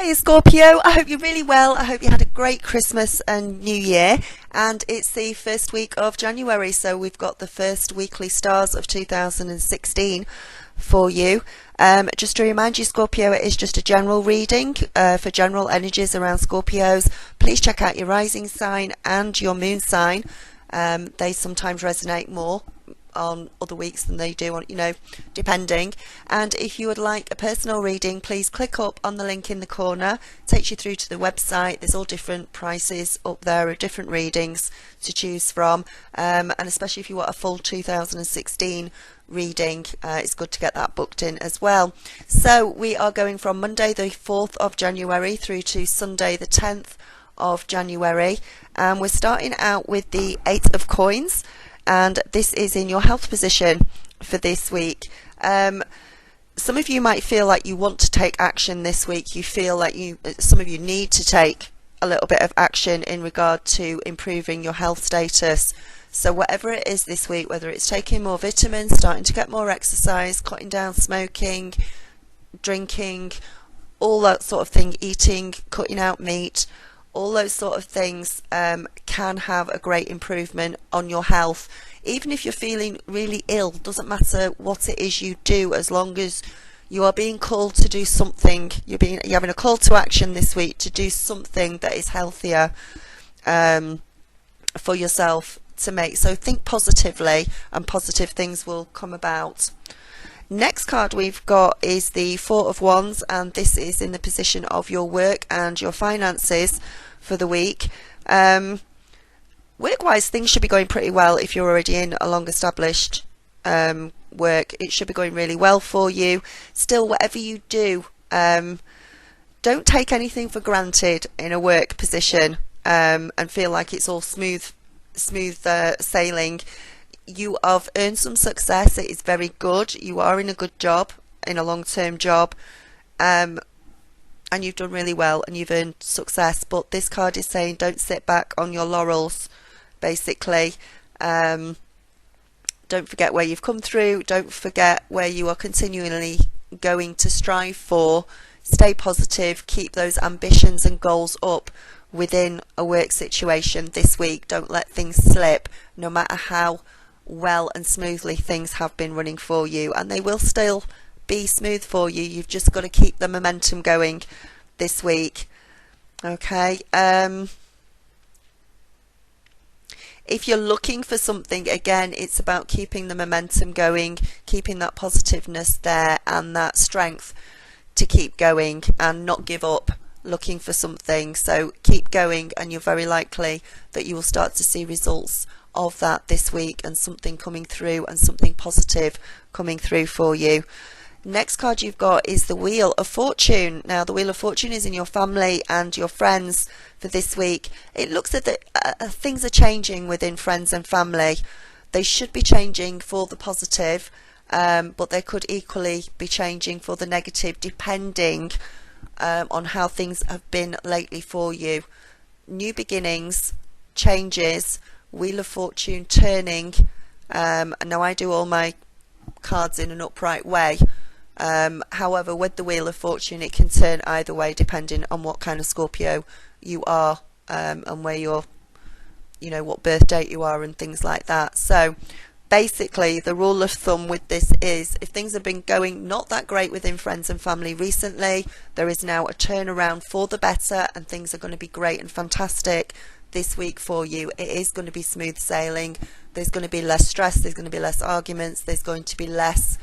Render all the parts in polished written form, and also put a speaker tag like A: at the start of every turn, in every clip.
A: Hi Scorpio, I hope you're really well. I hope you had a great Christmas and New Year, and it's the first week of January, so we've got the first weekly stars of 2016 for you. Just to remind you, Scorpio, it is just a general reading for general energies around Scorpios. Please check out your rising sign and your moon sign. They sometimes resonate more on other weeks than they do on, depending. And if you would like a personal reading, please click up on the link in the corner. It takes you through to the website. There's all different prices up there of different readings to choose from, and especially if you want a full 2016 reading, it's good to get that booked in as well. So we are going from Monday the 4th of January through to Sunday the 10th of January, and we're starting out with the 8 of coins, and this is in your health position for this week. Some of you might feel like you want to take action this week. You feel like some of you need to take a little bit of action in regard to improving your health status. So whatever it is this week, whether it's taking more vitamins, starting to get more exercise, cutting down smoking, drinking, all that sort of thing, eating, cutting out meat, all those sort of things can have a great improvement on your health. Even if you're feeling really ill, doesn't matter what it is you do, as long as you are being called to do something, you're having a call to action this week to do something that is healthier for yourself to make. So think positively and positive things will come about. Next card we've got is the 4 of Wands, and this is in the position of your work and your finances for the week. Work-wise, things should be going pretty well. If you're already in a long established work, it should be going really well for you. Still, whatever you do, don't take anything for granted in a work position and feel like it's all smooth sailing. You have earned some success. It is very good. You are in a good job, in a long-term job, and you've done really well and you've earned success. But this card is saying don't sit back on your laurels, basically. Don't forget where you've come through. Don't forget where you are continually going to strive for. Stay positive. Keep those ambitions and goals up within a work situation this week. Don't let things slip, no matter how well and smoothly things have been running for you, and they will still be smooth for you. You've just got to keep the momentum going this week. Okay. If you're looking for something, again, it's about keeping the momentum going, keeping that positiveness there and that strength to keep going and not give up looking for something. So keep going, and you're very likely that you will start to see results of that this week, and something coming through and something positive coming through for you. Next card you've got is the Wheel of Fortune. Now, the Wheel of Fortune is in your family and your friends for this week. It looks at things are changing within friends and family. They should be changing for the positive, but they could equally be changing for the negative, depending on how things have been lately for you. New beginnings, changes, Wheel of Fortune turning. Now I do all my cards in an upright way. However, with the Wheel of Fortune, it can turn either way depending on what kind of Scorpio you are, and where you're, what birth date you are and things like that. So basically, the rule of thumb with this is, if things have been going not that great within friends and family recently, there is now a turnaround for the better, and things are going to be great and fantastic this week for you. It is going to be smooth sailing. There's going to be less stress. There's going to be less arguments. There's going to be less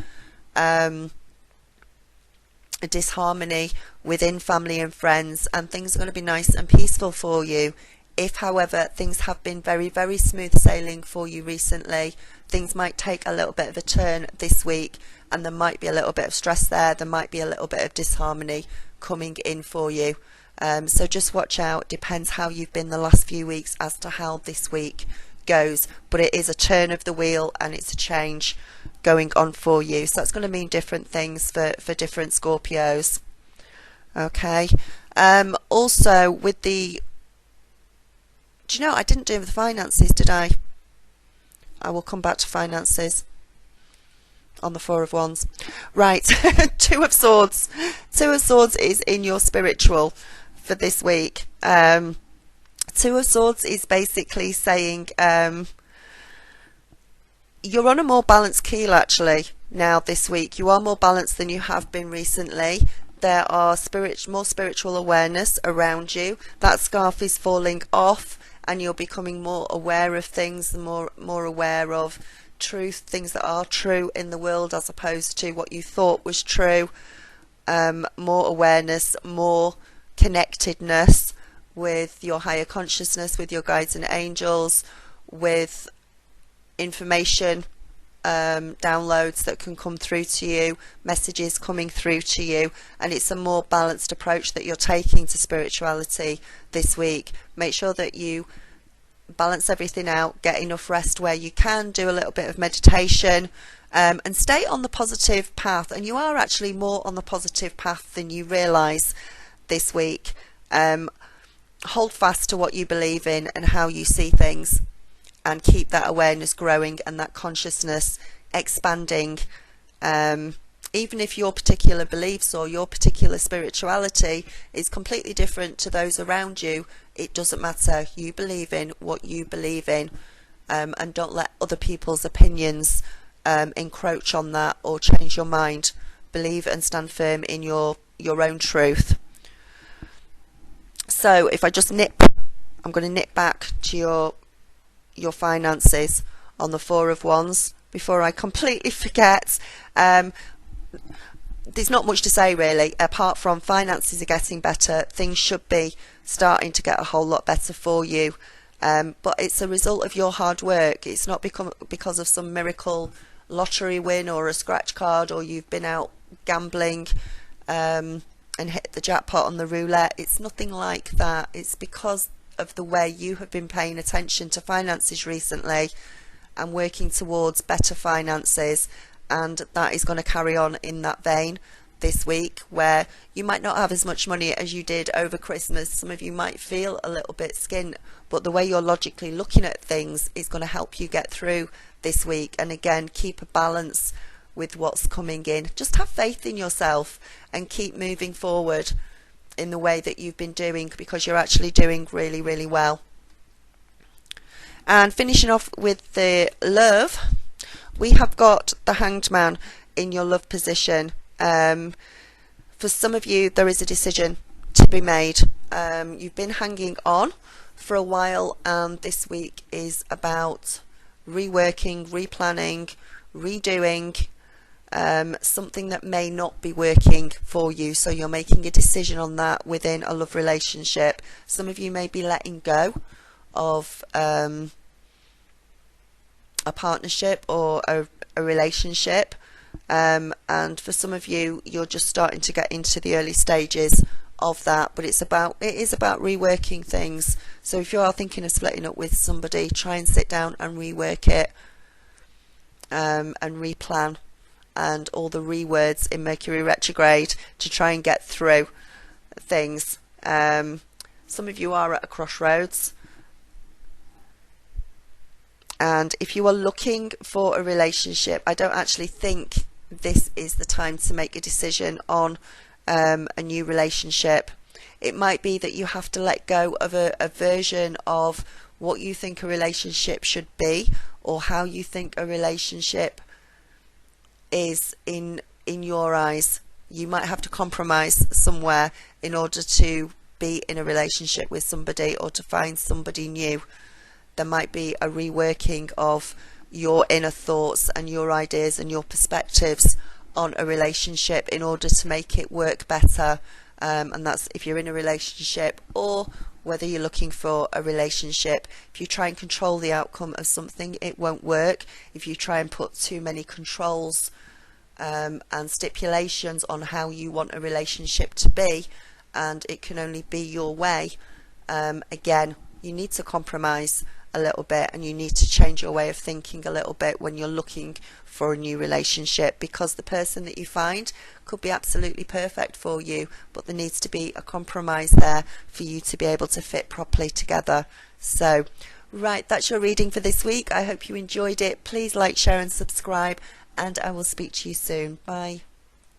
A: disharmony within family and friends, and things are going to be nice and peaceful for you. If, however, things have been very, very smooth sailing for you recently, things might take a little bit of a turn this week, and there might be a little bit of stress there. There might be a little bit of disharmony coming in for you. So just watch out. Depends how you've been the last few weeks as to how this week goes. But it is a turn of the wheel, and it's a change going on for you. So that's going to mean different things for different Scorpios. Okay. Also, with the... Do you know, I didn't do the finances, did I? I will come back to finances. on the Four of Wands. Right, Two of Swords. Two of Swords is in your spiritual for this week. Two of Swords is basically saying you're on a more balanced keel actually now this week. You are more balanced than you have been recently. There are more spiritual awareness around you. That scarf is falling off and you're becoming more aware of things, more aware of truth, things that are true in the world as opposed to what you thought was true. More awareness, more connectedness with your higher consciousness, with your guides and angels, with information downloads that can come through to you, messages coming through to you, and it's a more balanced approach that you're taking to spirituality this week. Make sure that you balance everything out, get enough rest where you can, do a little bit of meditation, and stay on the positive path. And you are actually more on the positive path than you realise this week. Hold fast to what you believe in and how you see things, and keep that awareness growing and that consciousness expanding. Even if your particular beliefs or your particular spirituality is completely different to those around you, it doesn't matter. You believe in what you believe in, and don't let other people's opinions encroach on that or change your mind. Believe and stand firm in your own truth. So if I just I'm going to nip back to your finances on the Four of Wands before I completely forget. There's not much to say really, apart from finances are getting better. Things should be starting to get a whole lot better for you, but it's a result of your hard work. It's not because of some miracle lottery win or a scratch card, or you've been out gambling and hit the jackpot on the roulette. It's nothing like that. It's because of the way you have been paying attention to finances recently and working towards better finances, and that is going to carry on in that vein this week, where you might not have as much money as you did over Christmas. Some of you might feel a little bit skint, but the way you're logically looking at things is going to help you get through this week. And again, keep a balance with what's coming in. Just have faith in yourself and keep moving forward in the way that you've been doing, because you're actually doing really, really well. And finishing off with the love, we have got the Hanged Man in your love position. For some of you, there is a decision to be made. You've been hanging on for a while, and this week is about reworking, replanning, redoing something that may not be working for you. So you're making a decision on that within a love relationship. Some of you may be letting go of a partnership or a relationship, and for some of you, you're just starting to get into the early stages of that, but it is about reworking things. So if you are thinking of splitting up with somebody, try and sit down and rework it, and replan, and all the rewords in Mercury retrograde to try and get through things. Some of you are at a crossroads, and if you are looking for a relationship, I don't actually think this is the time to make a decision on a new relationship. It might be that you have to let go of a version of what you think a relationship should be, or how you think a relationship is in your eyes. You might have to compromise somewhere in order to be in a relationship with somebody or to find somebody new. There might be a reworking of your inner thoughts and your ideas and your perspectives on a relationship in order to make it work better, and that's if you're in a relationship or whether you're looking for a relationship. If you try and control the outcome of something, it won't work. If you try and put too many controls and stipulations on how you want a relationship to be, and it can only be your way, again, you need to compromise a little bit, and you need to change your way of thinking a little bit when you're looking for a new relationship, because the person that you find could be absolutely perfect for you, but there needs to be a compromise there for you to be able to fit properly together. So right, that's your reading for this week. I hope you enjoyed it. Please like, share and subscribe, and I will speak to you soon. Bye.